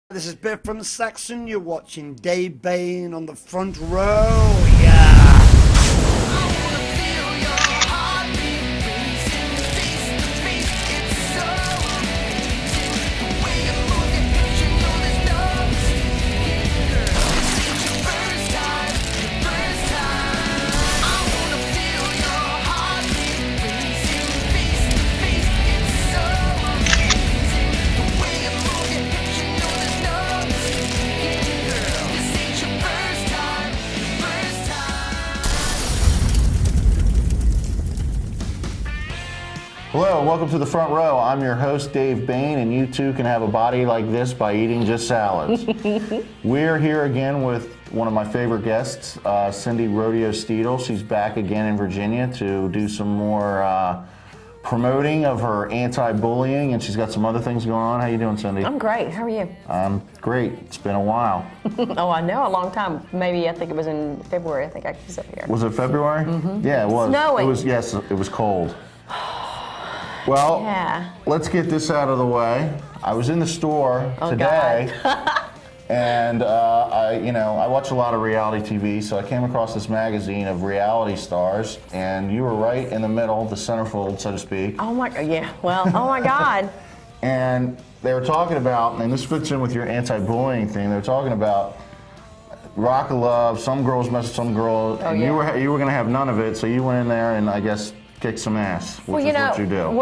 This is Biff from Saxon. You're watching Dave Bayne on the front row. Yeah. Hello, welcome to the front row. I'm your host, Dave Bayne, and you too can have a body like this by eating just salads. We're here again with one of my favorite guests, Cindy Rodeo Steedle. She's back again in Virginia to do some more promoting of her anti-bullying, and she's got some other things going on. How you doing, Cindy? I'm great. How are you? I'm great. It's been a while. Oh, I know, a long time. Maybe I think it was in February. I think I was up here. Was it February? Mm-hmm. Yeah, it was. Snowing. It was. Yes, it was cold. Well, yeah. Let's get this out of the way. I was in the store today, and I watch a lot of reality TV, so I came across this magazine of reality stars, and you were right in the middle, the centerfold, so to speak. Oh my, yeah. Well, oh my God. And they were talking about, and this fits in with your anti-bullying thing. They were talking about rock of love. Some girls mess with some girls, and you were going to have none of it, so you went in there and I guess kick some ass, which is what you do.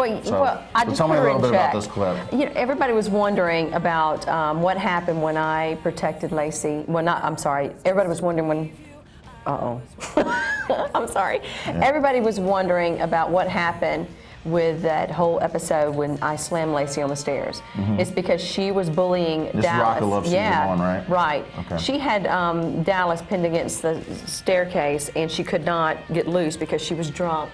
I just tell me a little bit about this clip. You know, everybody was wondering about what happened when I protected Lacey. Well, I'm sorry. Everybody was wondering when. I'm sorry. Yeah. Everybody was wondering about what happened with that whole episode when I slammed Lacey on the stairs. Mm-hmm. It's because she was bullying this Dallas. Rock of Love season 1, right? Right. Okay. She had Dallas pinned against the staircase, and she could not get loose because she was drunk.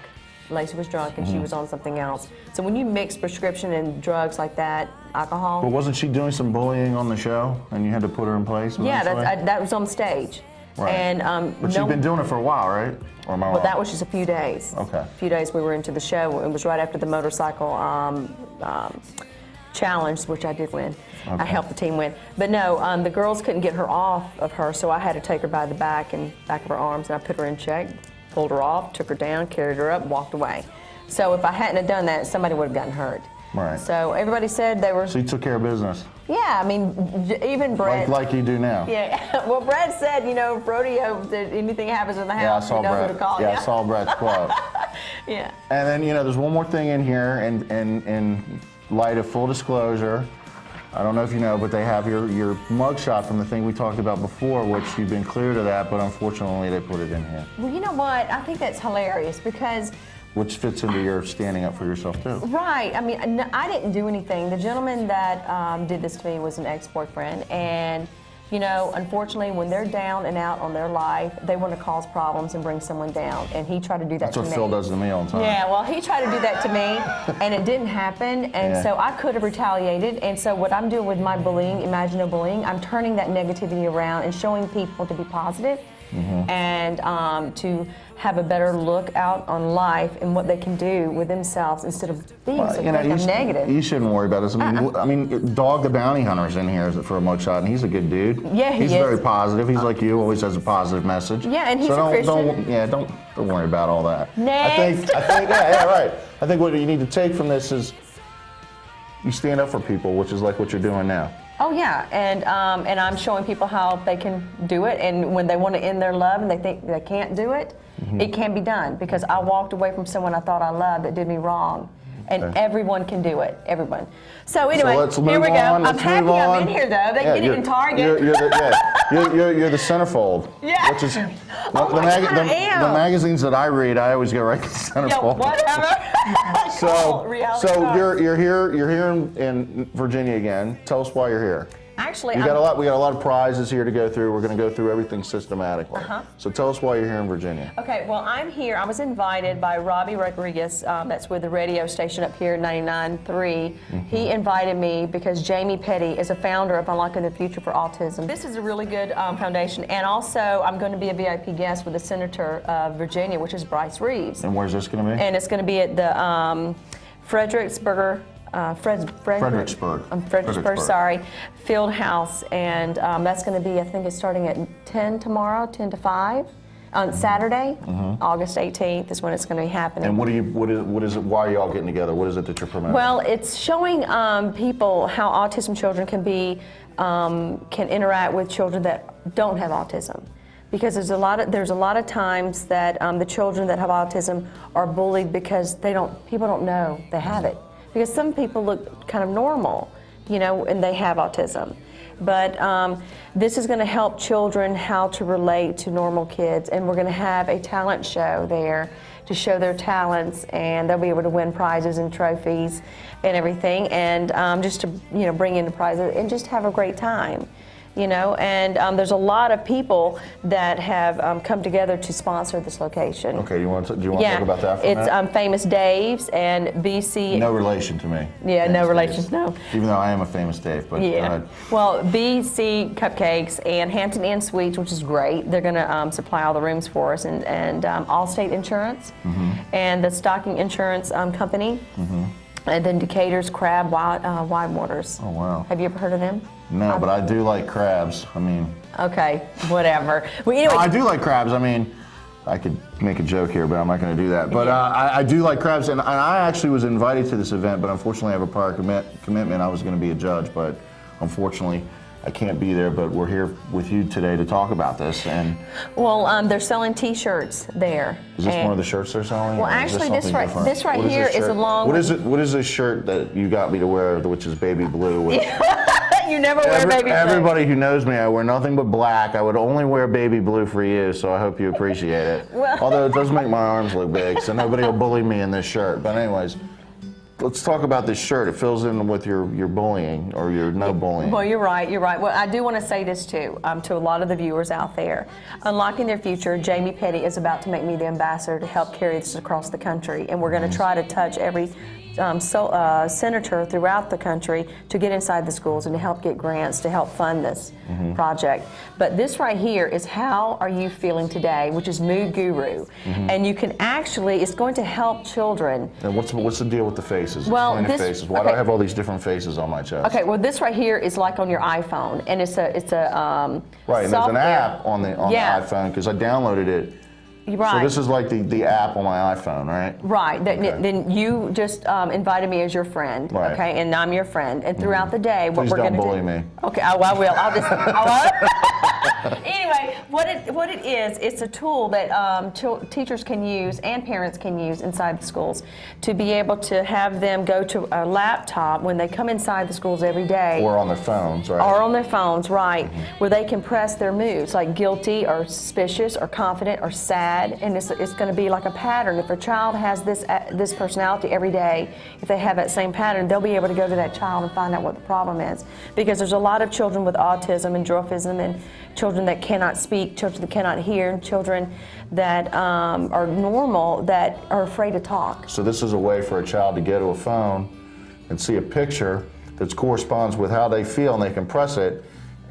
Lacey was drunk and she was on something else. So when you mix prescription and drugs like that, alcohol. But wasn't she doing some bullying on the show and you had to put her in place eventually? Yeah, that was on stage. Right. And, but she'd been doing it for a while, right? Or am I wrong? Well, that was just a few days. Okay. A few days we were into the show. It was right after the motorcycle challenge, which I did win. Okay. I helped the team win. But no, the girls couldn't get her off of her, so I had to take her by the back of her arms, and I put her in check. Pulled her off, took her down, carried her up, walked away. So if I hadn't have done that, somebody would have gotten hurt. Right. So everybody said they were. So you took care of business. Yeah, I mean, even Brett. Like you do now. Yeah. Well, Brett said, Rodeo, if anything happens in the house, you know who to call. Yeah, I saw Brett's quote. Yeah. And then there's one more thing in here, and in light of full disclosure. I don't know if you know, but they have your mugshot from the thing we talked about before, which you've been clear to that, but unfortunately they put it in here. Well, you know what? I think that's hilarious because... Which fits into your standing up for yourself, too. Right. I mean, I didn't do anything. The gentleman that did this to me was an ex-boyfriend, and... unfortunately, when they're down and out on their life, they want to cause problems and bring someone down. And he tried to do that to me. That's what Phil does to me all the time. Yeah, well, he tried to do that to me, and it didn't happen. And so I could have retaliated. And so what I'm doing with my bullying, imaginal bullying, I'm turning that negativity around and showing people to be positive and to have a better look out on life and what they can do with themselves instead of being negative. You shouldn't worry about this. I mean, Dog the Bounty Hunter's in here for a mugshot, and he's a good dude. Yeah, he's very positive. He's like you, always has a positive message. Yeah, and he's a Christian. Don't worry about all that. Next. I think, right. I think what you need to take from this is you stand up for people, which is like what you're doing now. Oh yeah, and I'm showing people how they can do it, and when they want to end their love and they think they can't do it, it can be done, because I walked away from someone I thought I loved that did me wrong. And everyone can do it, everyone. So anyway, here we go. I'm happy I'm in here though. They get it in Target. You're the centerfold. Yeah. Which is the magazines that I read, I always go right to the centerfold. Yeah, whatever. So you're here in Virginia again. Tell us why you're here. Actually, we got a lot of prizes here to go through. We're going to go through everything systematically. So tell us why you're here in Virginia. Okay, well, I'm here. I was invited by Robbie Rodriguez, that's with the radio station up here, 99.3. He invited me because Jamie Petty is a founder of Unlocking the Future for Autism. This is a really good foundation, and also I'm going to be a VIP guest with the Senator of Virginia, which is Bryce Reeves. And where's this going to be? And it's going to be at the Fredericksburg Fredericksburg. Fredericksburg, sorry, Field House, and that's going to be, I think it's starting at 10 tomorrow, 10 to 5. On Saturday, August 18th is when it's going to be happening. And what is it? Why are y'all getting together? What is it that you're promoting? Well, it's showing people how autism children can interact with children that don't have autism. Because there's a lot of times that the children that have autism are bullied because people don't know they have it. Because some people look kind of normal, you know, and they have autism. But this is going to help children how to relate to normal kids, and we're going to have a talent show there to show their talents, and they'll be able to win prizes and trophies and everything, and just to bring in the prizes and just have a great time. And there's a lot of people that have come together to sponsor this location. Okay, do you want to talk about that for a minute? It's Famous Dave's and BC. No relation to me. Yeah, Famous no relation, Dave's. no. Even though I am a famous Dave, but yeah. go ahead. Well, BC Cupcakes and Hampton Inn Suites, which is great. They're going to supply all the rooms for us, and Allstate Insurance, and the Stocking Insurance Company. And then Decatur's Crab Wide Waters. Oh, wow. Have you ever heard of them? No, but I do like crabs. I mean... Okay, whatever. Well, anyway, no, I do like crabs. I mean, I could make a joke here, but I'm not going to do that. But I do like crabs, and I actually was invited to this event, but unfortunately I have a prior commitment. I was going to be a judge, but unfortunately I can't be there, but we're here with you today to talk about this. And well, they're selling T-shirts there. Is this one of the shirts they're selling? Well, actually, this right here is a long. What is it? What is this shirt that you got me to wear, which is baby blue? Which you never wear baby blue. Everybody who knows me, I wear nothing but black. I would only wear baby blue for you, so I hope you appreciate it. Well, although it does make my arms look big, so nobody will bully me in this shirt. But anyways. Let's talk about this shirt. It fills in with your bullying or your no bullying. Well, you're right. You're right. Well, I do want to say this too to a lot of the viewers out there. Unlocking Their Future, Jamie Petty is about to make me the ambassador to help carry this across the country, and we're going to try to touch every senator throughout the country to get inside the schools and to help get grants to help fund this project. But this right here is How Are You Feeling Today, which is Mood Guru. And you can actually, it's going to help children. And what's the deal with the faces? Well, Explain the faces. Why do I have all these different faces on my chest? Okay, well this right here is like on your iPhone, and it's a right, and there's an app on the iPhone because I downloaded it. Right. So this is like the app on my iPhone, right? Right. Okay. Then you just invited me as your friend, right. Okay? And I'm your friend. And throughout the day, what Please we're going to do... don't bully me. Okay, I will. I'll just... Anyway, what it is, it's a tool that teachers can use and parents can use inside the schools to be able to have them go to a laptop when they come inside the schools every day. Or on their phones, right? Or on their phones, right, where they can press their moods, like guilty or suspicious or confident or sad, and it's going to be like a pattern. If a child has this personality every day, if they have that same pattern, they'll be able to go to that child and find out what the problem is. Because there's a lot of children with autism and dwarfism, and children that cannot speak, children that cannot hear, children that are normal that are afraid to talk. So this is a way for a child to go to a phone and see a picture that corresponds with how they feel, and they can press it,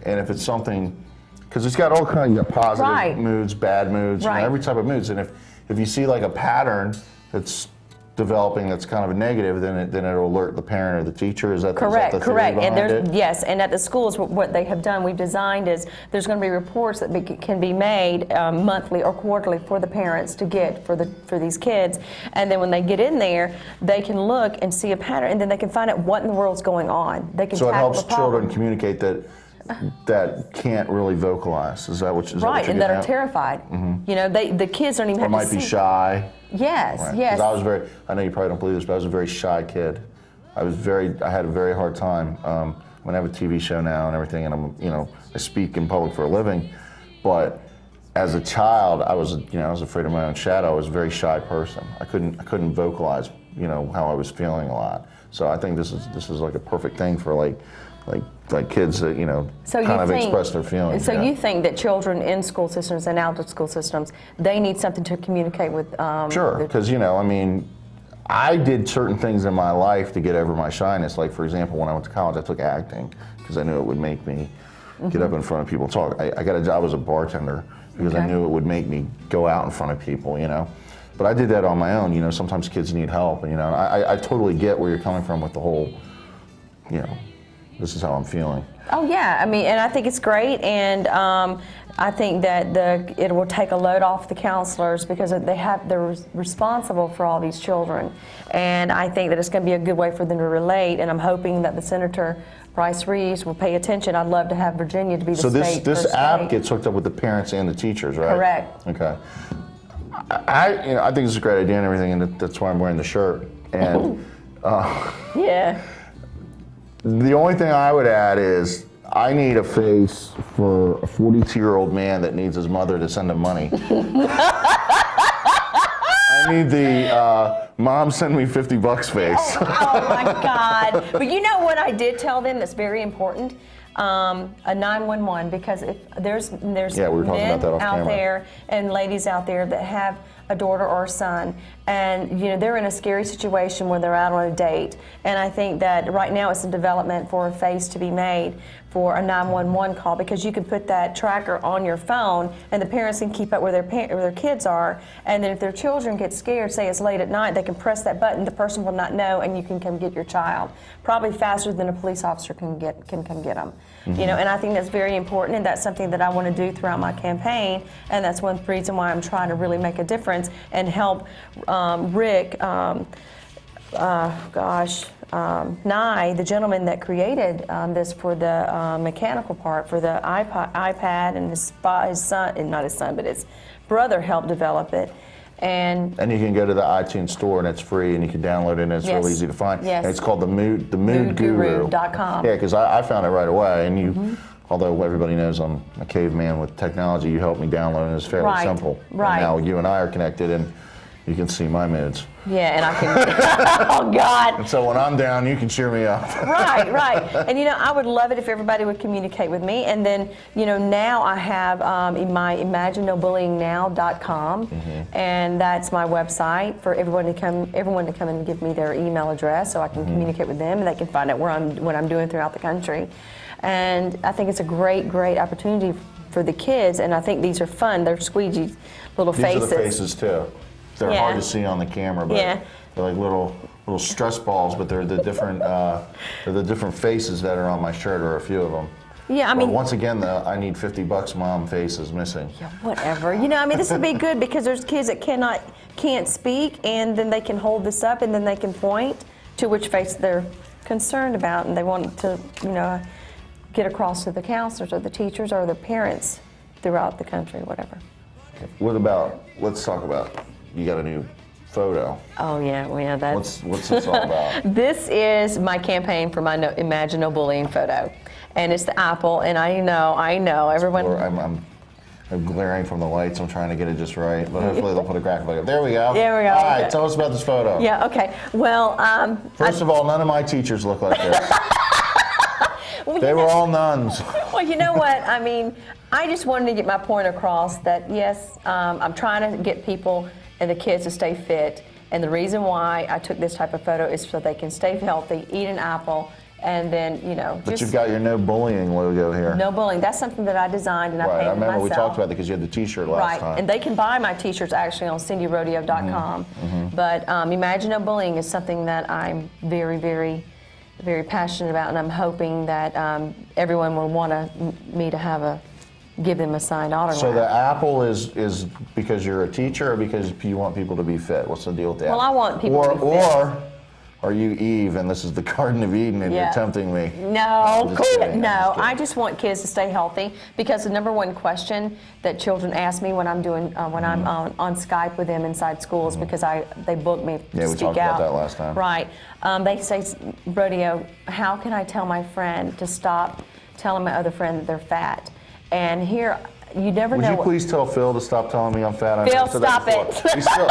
and if it's something, because it's got all kinds of positive moods, bad moods, every type of moods, and if you see like a pattern that's developing that's kind of a negative, then it'll alert the parent or the teacher. Is that correct? Is that the theory And there's it? Yes, and at the schools, what they have done, we've designed is there's going to be reports that can be made monthly or quarterly for the parents to get for these kids, and then when they get in there, they can look and see a pattern, and then they can find out what in the world's going on. They can so it tackle helps the problem. children communicate that can't really vocalize. Is that what you're right? getting And that at? are terrified. You know, the kids don't even or have might to see. be shy. Yes, right. yes. I know you probably don't believe this, but I was a very shy kid. I had a very hard time. When I have a TV show now and everything, and I speak in public for a living, but as a child, I was afraid of my own shadow. I was a very shy person. I couldn't vocalize, how I was feeling a lot. So I think this is like a perfect thing for like kids that kind of express their feelings. So you think that children in school systems and out of school systems, they need something to communicate with? Sure, because I did certain things in my life to get over my shyness. Like for example, when I went to college, I took acting because I knew it would make me get up in front of people and talk. I got a job as a bartender because I knew it would make me go out in front of people. But I did that on my own. You know, sometimes kids need help, and you know, I totally get where you're coming from with the whole, you know, this is how I'm feeling. Oh yeah, I mean, and I think it's great, and I think that it will take a load off the counselors because they're responsible for all these children, and I think that it's going to be a good way for them to relate. And I'm hoping that the Senator Bryce Reeves will pay attention. I'd love to have Virginia to be the state. So this app gets hooked up with the parents and the teachers, right? Correct. Okay. I think it's a great idea and everything, and that's why I'm wearing the shirt. And yeah. The only thing I would add is I need a face for a 42-year-old man that needs his mother to send him money. I need the mom send me $50 face. Oh my God. But you know what I did tell them that's very important? A 911, because if there's yeah, we were talking men about that off out camera. there and ladies out there that have a daughter or a son, and you know they're in a scary situation where they're out on a date, and I think that right now it's in development for a face to be made for a 911 call, because you can put that tracker on your phone and the parents can keep up where their kids are, and then if their children get scared, say it's late at night, they can press that button, the person will not know, and you can come get your child, probably faster than a police officer can come get them. You know, and I think that's very important, and that's something that I want to do throughout my campaign, and that's one reason why I'm trying to really make a difference and help Rick, Nye, the gentleman that created this for the mechanical part, for the iPad, and his son, and not his son, but his brother helped develop it. And you can go to the iTunes store and it's free and you can download it and it's Yes. real easy to find. Yes. And it's called the moodguru. moodguru.com. Yeah, because I found it right away, and you, although everybody knows I'm a caveman with technology, you helped me download it, and it's fairly Right, simple. right. And now you and I are connected and you can see my moods. yeah, and I can, oh God. And so when I'm down, you can cheer me up. Right, right. And you know, I would love it if everybody would communicate with me. And then, you know, now I have my imaginobullyingnow.com, and that's my website for everyone to come and give me their email address so I can communicate with them, and they can find out what I'm doing throughout the country. And I think it's a great, great opportunity for the kids, and I think these are fun. They're squeegee little These faces. are the faces too. They're Yeah. hard to see on the camera, but Yeah. they're like little stress balls. But they're the different faces that are on my shirt, or a few of them. Yeah, I But mean, once again, though, I need $50. Mom face is missing. yeah, whatever. You know, I mean, this would be good because there's kids that can't speak, and then they can hold this up, and then they can point to which face they're concerned about, and they want to, you know, get across to the counselors or the teachers or the parents throughout the country, whatever. What about? Let's talk about. You got a new photo. Oh yeah, well, yeah, that's. What's this all about? This is my campaign for my Imagine No Bullying photo, and it's the apple. And I know, everyone. Or I'm glaring from the lights. I'm trying to get it just right, but hopefully they'll put a graphic like it. There we go. There we go. All right, Okay. tell us about this photo. Yeah. Okay. Well. First of all, none of my teachers look like this. They were all nuns. Well, you know what? I mean, I just wanted to get my point across that yes, I'm trying to get people and the kids to stay fit, and the reason why I took this type of photo is so they can stay healthy, eat an apple, and then, you know, But just you've got your no bullying logo here. no bullying. That's something that I designed and I Right, painted I remember myself. we talked about that because you had the T-shirt last Right, time. and they can buy my t-shirts actually on cindyrodeo.com. But Imagine No Bullying is something that I'm very, very, very passionate about, and I'm hoping that everyone will want me to give them a signed autograph. So the apple is because you're a teacher, or because you want people to be fit? What's the deal with that? Well, I want people to be fit. Or are you Eve and this is the Garden of Eden and Yeah. you're tempting me? No, I'm just kidding, I'm no. just kidding. I just want kids to stay healthy, because the number one question that children ask me when I'm doing I'm on Skype with them inside schools, because they book me to Yeah, we speak talked out. about that last time. Right. They say, Rodeo, how can I tell my friend to stop telling my other friend that they're fat? And here, you never Would know. you what- please tell Phil to stop telling me I'm fat? I Phil, said that stop before. it. He's still,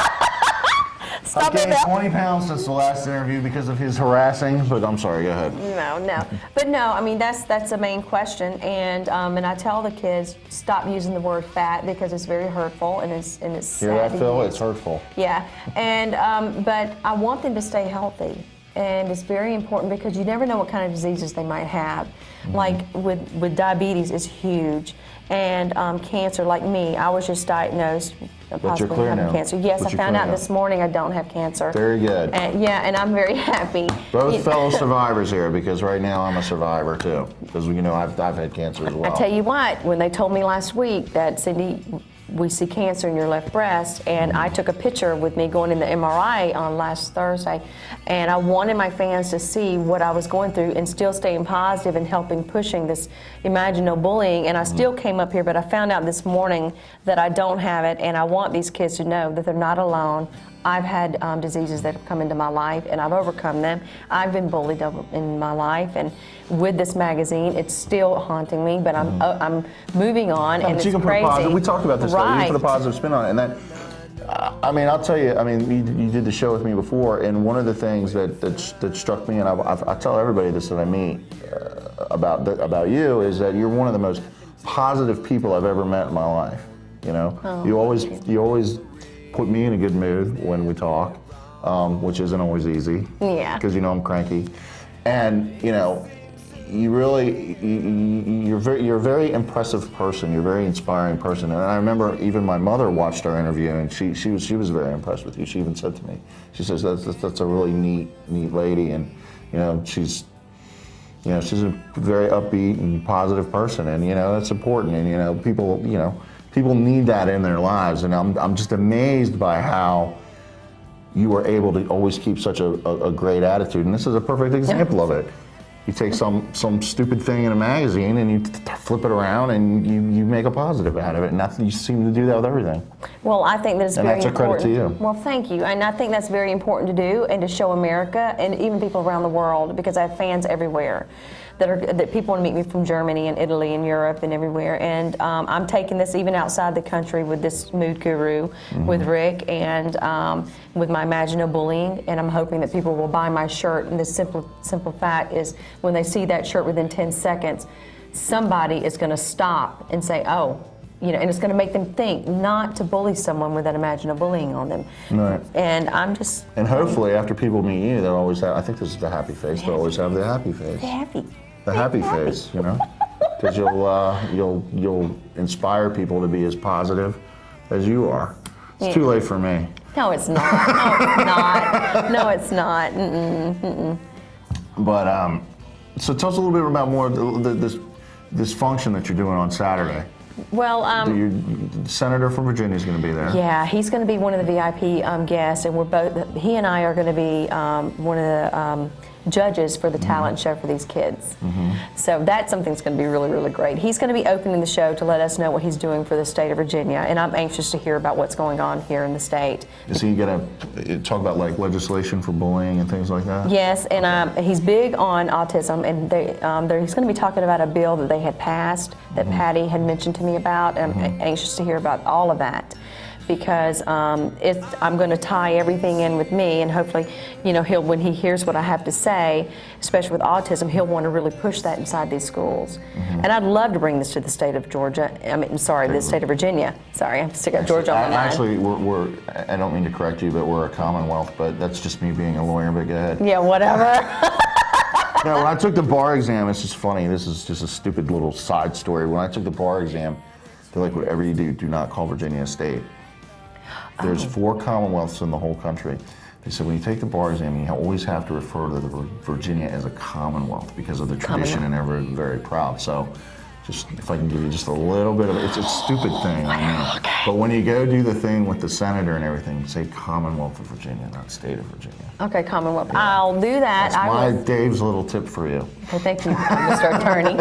Stop I've it, gained Phil. 20 pounds since the last interview because of his harassing, but I'm sorry, go ahead. No. But no, I mean, that's the main question, and I tell the kids, stop using the word fat because it's very hurtful, and it's Hear sad that, to Phil? use. It's hurtful. Yeah, and but I want them to stay healthy, and it's very important because you never know what kind of diseases they might have. Like with diabetes is huge, and cancer. Like me, I was just diagnosed But you're clear now. Cancer. Yes, I found out this morning I don't have cancer. Very good. Yeah, and I'm very happy. Both fellow survivors here, because right now I'm a survivor too. Because you know I've had cancer as well. I tell you what, when they told me last week that, Cindy, we see cancer in your left breast, and I took a picture with me going in the MRI on last Thursday, and I wanted my fans to see what I was going through and still staying positive and helping pushing this Imagine No Bullying, and I still came up here, but I found out this morning that I don't have it, and I want these kids to know that they're not alone. I've had diseases that have come into my life, and I've overcome them. I've been bullied in my life, and with this magazine, it's still haunting me. But I'm moving on, and it's crazy. We talked about this. Right. You put a positive spin on it, and that. I mean, I'll tell you. I mean, you did the show with me before, and one of the things that struck me, and I tell everybody this that I meet about you, is that you're one of the most positive people I've ever met in my life. You know, you always put me in a good mood when we talk, which isn't always easy. Yeah. Because you know I'm cranky, and you know, you're a very impressive person. You're a very inspiring person. And I remember even my mother watched our interview, and she was very impressed with you. She even said to me, she says that's a really neat lady, and you know she's a very upbeat and positive person, and you know that's important. And you know people need that in their lives, and I'm just amazed by how you were able to always keep such a great attitude. And this is a perfect example of it. You take some stupid thing in a magazine and you flip it around and you make a positive out of it, and you seem to do that with everything. Well, I think that it's very important. And that's a credit to you. Well, thank you. And I think that's very important to do, and to show America and even people around the world, because I have fans everywhere. That people want to meet me from Germany and Italy and Europe and everywhere, and I'm taking this even outside the country with this mood guru, with Rick, and with my Imagine No Bullying, and I'm hoping that people will buy my shirt. And the simple fact is, when they see that shirt within 10 seconds, somebody is going to stop and say, oh, you know, and it's going to make them think not to bully someone with that Imagine No Bullying on them. Right. And I'm just. And hopefully, after people meet you, they'll always have. I think this is the happy face. They'll always have the happy face. Happy. The happy face, you know, because you'll inspire people to be as positive as you are. It's too late for me. No, it's not. No, it's not. But so tell us a little bit about more this function that you're doing on Saturday. Well, the senator from Virginia is going to be there. Yeah, he's going to be one of the VIP guests, and he and I are going to be one of the judges for the talent show for these kids. So that's something that's going to be really, really great. He's going to be opening the show to let us know what he's doing for the state of Virginia, and I'm anxious to hear about what's going on here in the state. Is he going to talk about like legislation for bullying and things like that? Yes, and he's big on autism, and he's going to be talking about a bill that they had passed that Patty had mentioned to me about, and I'm anxious to hear about all of that, because I'm going to tie everything in with me, and hopefully, you know, when he hears what I have to say, especially with autism, he'll want to really push that inside these schools. And I'd love to bring this to the state of Georgia. The state of Virginia. Sorry, I still got Georgia on my mind. Actually, I don't mean to correct you, but we're a Commonwealth, but that's just me being a lawyer, but go ahead. Yeah, whatever. No, when I took the bar exam, it's just funny. This is just a stupid little side story. When I took the bar exam, they're like, whatever you do not call Virginia a state. There's 4 Commonwealths in the whole country. They said when you take the bar exam, you always have to refer to Virginia as a Commonwealth because of the tradition, and they're very proud. So, just if I can give you just a little bit of it's a stupid thing, I know. Okay. But when you go do the thing with the senator and everything, say Commonwealth of Virginia, not State of Virginia. Okay, Commonwealth. Yeah. I'll do that. That's Dave's little tip for you. Okay, thank you, Mr. Attorney.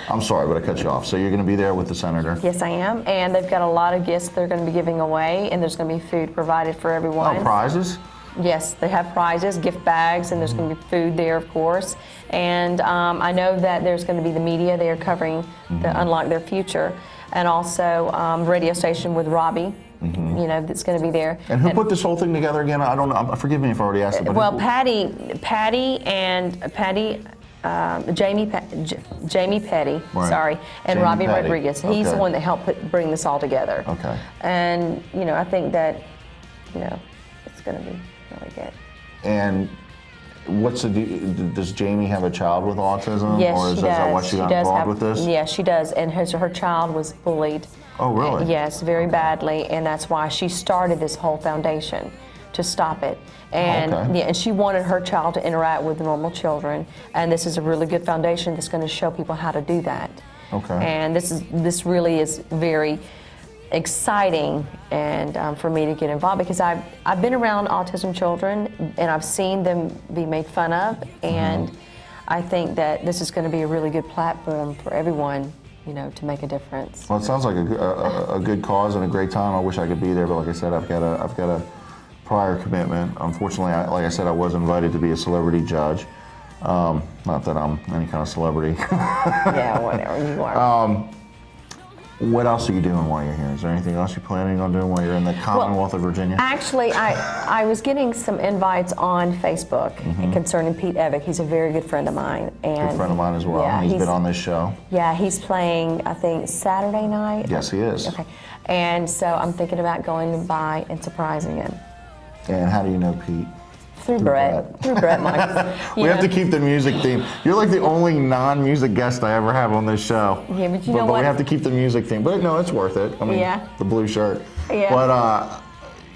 I'm sorry, but I cut you off. So you're going to be there with the senator? Yes, I am. And they've got a lot of gifts they're going to be giving away, and there's going to be food provided for everyone. Oh, prizes? Yes, they have prizes, gift bags, and there's going to be food there, of course. And I know that there's going to be the media. They are covering the Unlock Their Future. And also radio station with Robbie, you know, that's going to be there. And who put this whole thing together again? I don't know. Forgive me if I already asked it. But well, Patty, Jamie Petty, right. Sorry, and Jamie Robbie Petty. Rodriguez. He's the one that helped bring this all together. Okay. And, you know, I think that, you know, it's going to be really good. And does Jamie have a child with autism? Yes, or is she that why does. she got involved with this? Yes, she does. And her child was bullied. Oh, really? Yes, very badly. And that's why she started this whole foundation to stop it. And Okay. yeah, and she wanted her child to interact with normal children. And this is a really good foundation that's going to show people how to do that. Okay. And this really is very exciting and for me to get involved, because I've been around autism children and I've seen them be made fun of, and I think that this is going to be a really good platform for everyone, you know, to make a difference. Well, it sounds like a good cause and a great time. I wish I could be there, but like I said, I've got a prior commitment. Unfortunately, like I said, I was invited to be a celebrity judge. Not that I'm any kind of celebrity. Yeah, whatever you are. What else are you doing while you're here? Is there anything else you're planning on doing while you're in the Commonwealth of Virginia? Actually, I was getting some invites on Facebook concerning Pete Evick. He's a very good friend of mine. And Good friend of mine as well. Yeah, he's been on this show. Yeah, he's playing, I think, Saturday night. Yes, he is. Okay. And so I'm thinking about going by and surprising him. And how do you know Pete? Through Brett. Through Brett Michaels. We have to keep the music theme. You're like the only non-music guest I ever have on this show. Yeah, but you know but what? we have to keep the music theme. But no, it's worth it. I mean, Yeah. the blue shirt. Yeah. But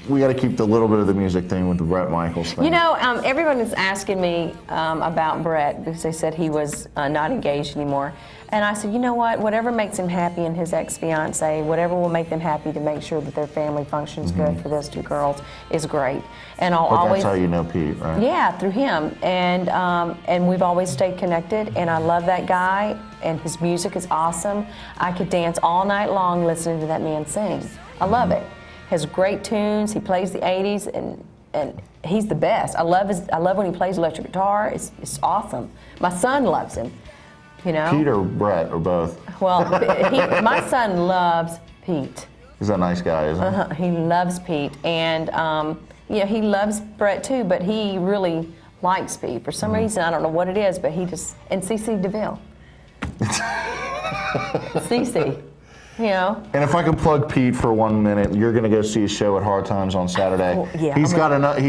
we got to keep the little bit of the music theme with the Brett Michaels thing. You know, everyone is asking me about Brett because they said he was not engaged anymore. And I said, you know what? Whatever makes him happy and his ex-fiance, whatever will make them happy to make sure that their family functions good for those two girls is great. And I'll But always. that's how you know Pete, right? Yeah, through him, and we've always stayed connected. And I love that guy, and his music is awesome. I could dance all night long listening to that man sing. I love it. He has great tunes. He plays the '80s, and he's the best. I love when he plays electric guitar. It's awesome. My son loves him. You know. Pete or Brett or both? Well, my son loves Pete. He's a nice guy, isn't he? He loves Pete, and yeah, he loves Brett too. But he really likes Pete for some reason. I don't know what it is, but he just and CC DeVille. CC, you know. And if I can plug Pete for 1 minute, you're going to go see his show at Hard Times on Saturday. Oh, yeah, he's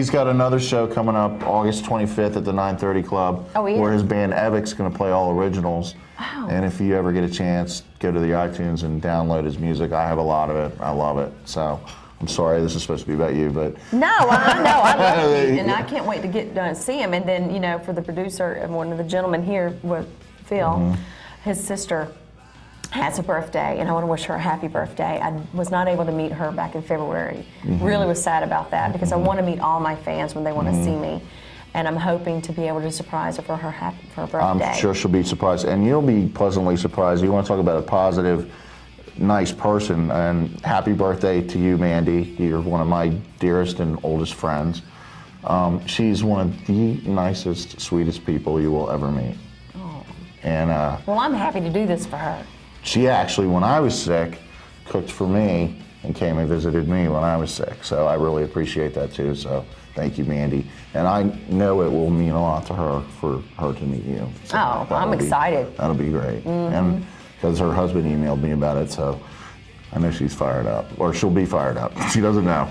got another show coming up August 25th at the 930 Club, Oh, yeah. where his band Evick's going to play all originals. Oh. And if you ever get a chance, go to the iTunes and download his music. I have a lot of it. I love it. So I'm sorry, this is supposed to be about you, but No, I know. I love Pete, and I can't wait to get done and see him. And then, you know, for the producer and one of the gentlemen here, with Phil, his sister has a birthday, and I want to wish her a happy birthday. I was not able to meet her back in February. Really was sad about that because I want to meet all my fans when they want to see me. And I'm hoping to be able to surprise her for her birthday. I'm sure she'll be surprised. And you'll be pleasantly surprised. You want to talk about a positive, nice person, and happy birthday to you, Mandy. You're one of my dearest and oldest friends. She's one of the nicest, sweetest people you will ever meet. Oh. And Well, I'm happy to do this for her. she actually, when I was sick, cooked for me and came and visited me when I was sick. So I really appreciate that too. So thank you, Mandy. And I know it will mean a lot to her for her to meet you. So Oh, I'm excited. That'll be great. And because her husband emailed me about it, so I know she's fired up, or she'll be fired up. She doesn't know.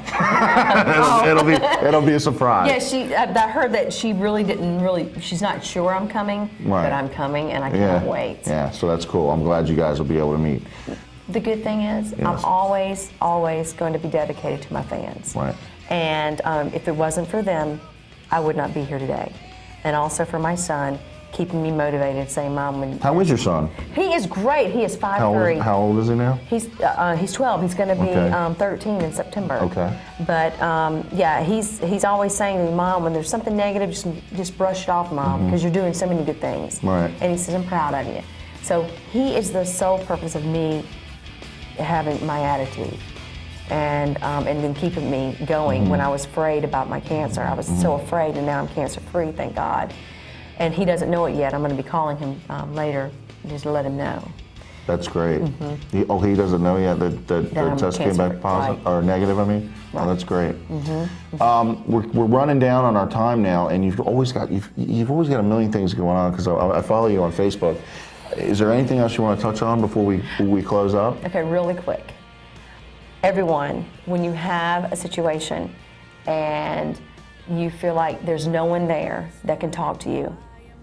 it'll be a surprise. Yeah, I heard that she really she's not sure I'm coming, Right. but I'm coming, and I can't wait. Yeah, so that's cool. I'm glad you guys will be able to meet. The good thing is, I'm always going to be dedicated to my fans. Right. And if it wasn't for them, I would not be here today. And also for my son, keeping me motivated, saying, Mom, when... How is your son? He is great. He is 5'3". How old is he now? He's 12. He's going to be Okay. 13 in September. Okay. But yeah, he's always saying to me, Mom, when there's something negative, just brush it off, Mom, because you're doing so many good things. Right. And he says, I'm proud of you. So he is the sole purpose of me having my attitude, and then keeping me going. When I was afraid about my cancer, I was so afraid, and now I'm cancer-free, thank God. And he doesn't know it yet. I'm going to be calling him later just to let him know. That's great. He doesn't know yet that the I'm test came back cancer-free, positive right. or negative. I mean, Right. oh, that's great. We're running down on our time now, and you've always got a million things going on because I follow you on Facebook. Is there anything else you want to touch on before we close up? Okay, really quick. Everyone, when you have a situation and you feel like there's no one there that can talk to you,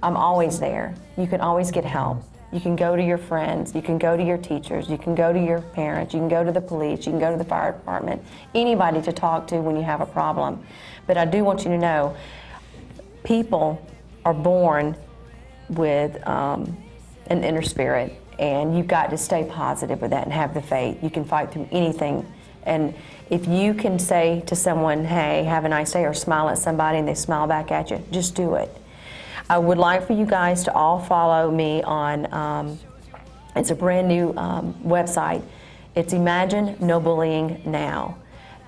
I'm always there. You can always get help. You can go to your friends, you can go to your teachers, you can go to your parents, you can go to the police, you can go to the fire department, anybody to talk to when you have a problem. But I do want you to know, people are born with an inner spirit, and you've got to stay positive with that and have the faith. You can fight through anything. And if you can say to someone, hey, have a nice day, or smile at somebody and they smile back at you, just do it. I would like for you guys to all follow me on, it's a brand new website. It's Imagine No Bullying Now,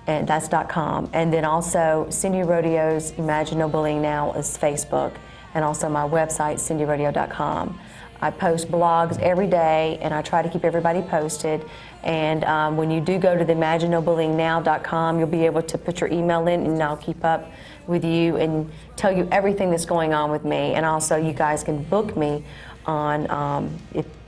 and that's .com. And then also Cindy Rodeo's Imagine No Bullying Now is Facebook, and also my website, cindyrodeo.com. I post blogs every day, and I try to keep everybody posted. And when you do go to the ImagineNoBullyingNow.com, you'll be able to put your email in, and I'll keep up with you and tell you everything that's going on with me. And also, you guys can book me on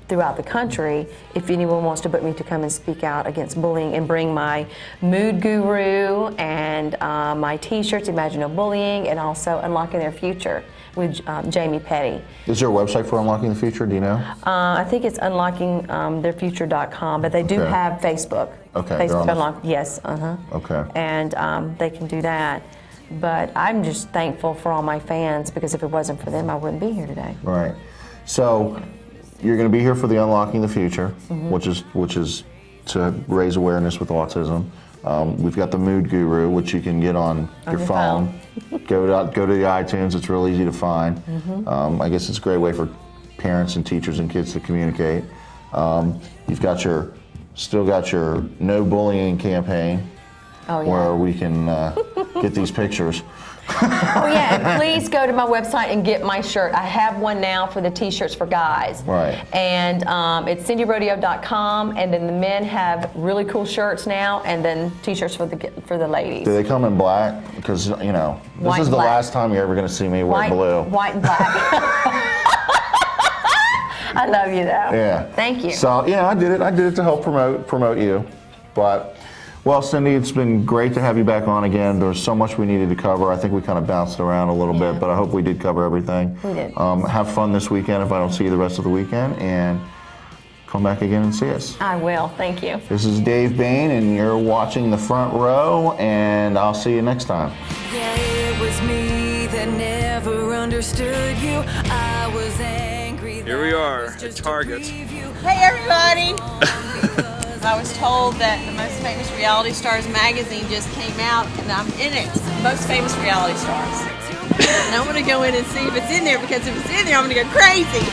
throughout the country if anyone wants to book me to come and speak out against bullying, and bring my mood guru and my T-shirts, Imagine No Bullying, and also Unlocking Their Future with Jamie Petty. Is there a website for Unlocking the Future? Do you know? I think it's unlockingtheirfuture.com, but they do have Facebook. Okay. Facebook yes. Okay. And they can do that. But I'm just thankful for all my fans, because if it wasn't for them, I wouldn't be here today. Right. So you're going to be here for the Unlocking the Future, which is to raise awareness with autism. We've got the Mood Guru, which you can get on your phone. Go to the iTunes. It's real easy to find. I guess it's a great way for parents and teachers and kids to communicate. You've got still got your No Bullying campaign, where we can get these pictures. Oh yeah, and please go to my website and get my shirt. I have one now for the T-shirts for guys. Right. And it's cindyrodeo.com, and then the men have really cool shirts now, and then T-shirts for the ladies. Do they come in black? Because, you know, this is the last time you're ever going to see me wear blue. White and black. I love you though. Yeah. Thank you. So, yeah, I did it to help promote you. But, well, Cindy, it's been great to have you back on again. There's so much we needed to cover. I think we kind of bounced around a little bit, but I hope we did cover everything. We did. Have fun this weekend if I don't see you the rest of the weekend, and come back again and see us. I will. Thank you. This is Dave Bayne, and you're watching The Front Row, and I'll see you next time. Yeah, it was me that never understood you. I was angry. Here we are at Hargis. Hey everybody! I was told that the Most Famous Reality Stars magazine just came out, and I'm in it. Most Famous Reality Stars. And I'm going to go in and see if it's in there, because if it's in there, I'm going to go crazy.